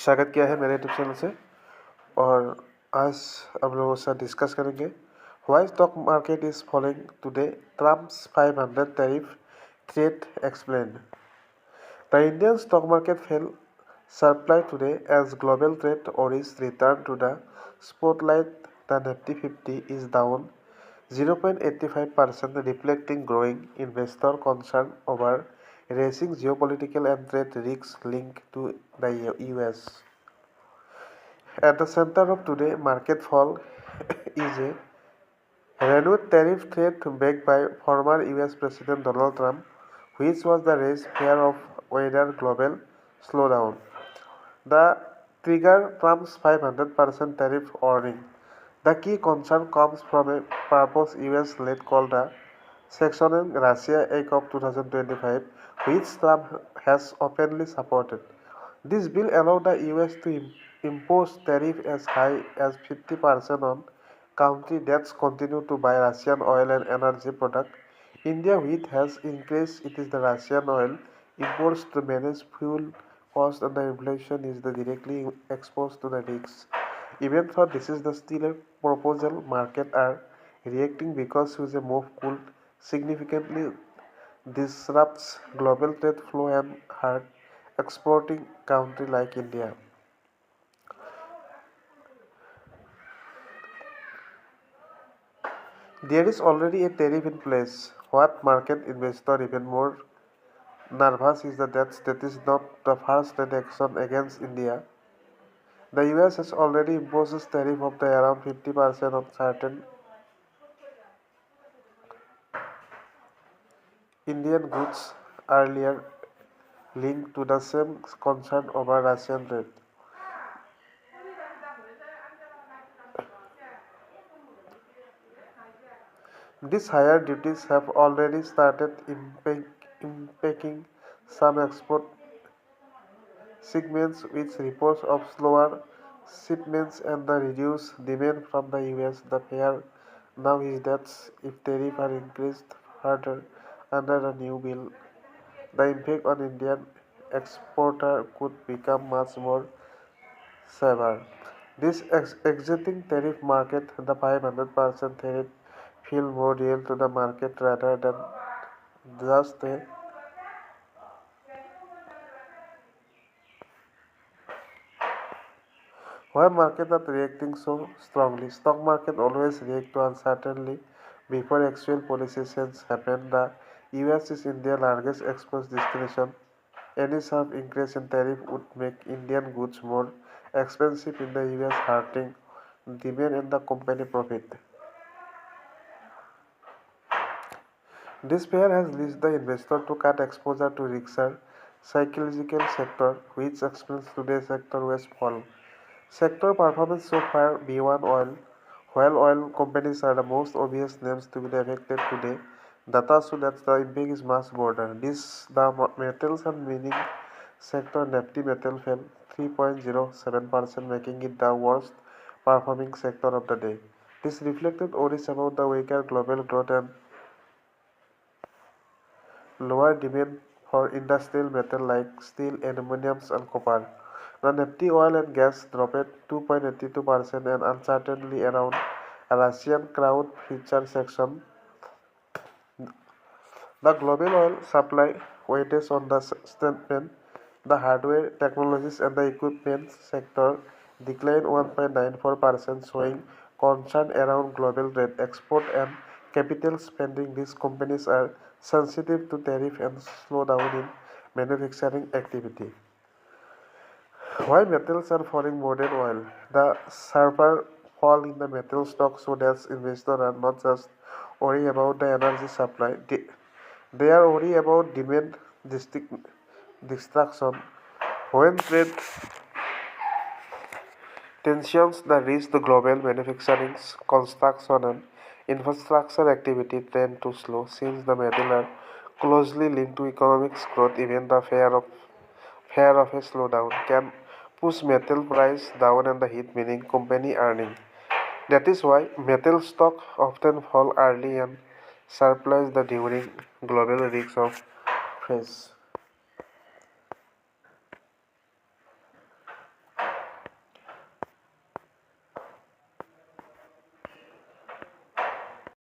स्वागत किया है मेरे यूट्यूब चैनल से। और आज हम लोगों से डिस्कस करेंगे why stock market is following today, Trump's 500 tariff threat explained. The Indian stock market fell sharply today as global trade worries return to the spotlight. The Nifty 50 is down 0.85%, reflecting growing investor concern over rising geopolitical and trade risks linked to the US. At the center of today's market fall is a renewed tariff threat backed by former US President Donald Trump, which was the raised fear of wider global slowdown. The trigger Trump's 500% tariff warning. The key concern comes from a proposed US-led called the Sanctioning Russia Act of 2025, which Trump has openly supported. This bill allowed the US to impose tariff as high as 50% on countries that continue to buy Russian oil and energy products. India, which has increased it is the Russian oil imports to manage fuel cost and the inflation, is the directly exposed to the risks. Even though this is the still a proposal, market are reacting because such a move could significantly disrupts global trade flow and hurt exporting country like India. There is already a tariff in place. What market investor even more nervous is that is not the first trade action against India. The US has already imposed tariff of the around 50% on certain Indian goods earlier, linked to the same concern over Russian trade. These higher duties have already started impacting some export segments, with reports of slower shipments and the reduced demand from the US. The fear now is that if tariffs are increased further under the new bill, the impact on Indian exporter could become much more severe. This exiting tariff market, the 500% tariff, feel more real to the market rather than just a why markets are reacting so strongly. Stock market always react to uncertainty before actual policy changes happen. The US is India's largest export destination. Any sharp increase in tariff would make Indian goods more expensive in the US, hurting demand and the company profit. This fear has led the investor to cut exposure to riskier cyclical sector, which explains today's sector-wise fall. Sector performance so far beyond oil. While oil companies are the most obvious names to be affected today, data show that the impact is much broader. The metals and mining sector Nifty metal fell 3.07%, making it the worst performing sector of the day. This reflected worries about the weaker global growth and lower demand for industrial metal like steel, aluminum, and copper. The Nifty oil and gas dropped 2.82% and uncertainty around a Russian crude future section. The global oil supply weighted on the statement, the hardware, technologies, and the equipment sector declined 1.94%, showing concern around global trade, export, and capital spending. These companies are sensitive to tariff and slowdown in manufacturing activity. Why metals are falling more than oil? The sharper fall in the metal stock so that investors are not just worried about the energy supply, they are worried about demand destruction. When trade tensions the risk the global manufacturing, construction, and infrastructure activity tend to slow. Since the metals are closely linked to economic growth, even the fear of a slowdown can push metal price down and the hit meaning company earning. That is why metal stock often fall early and surplus the during global risks of freeze.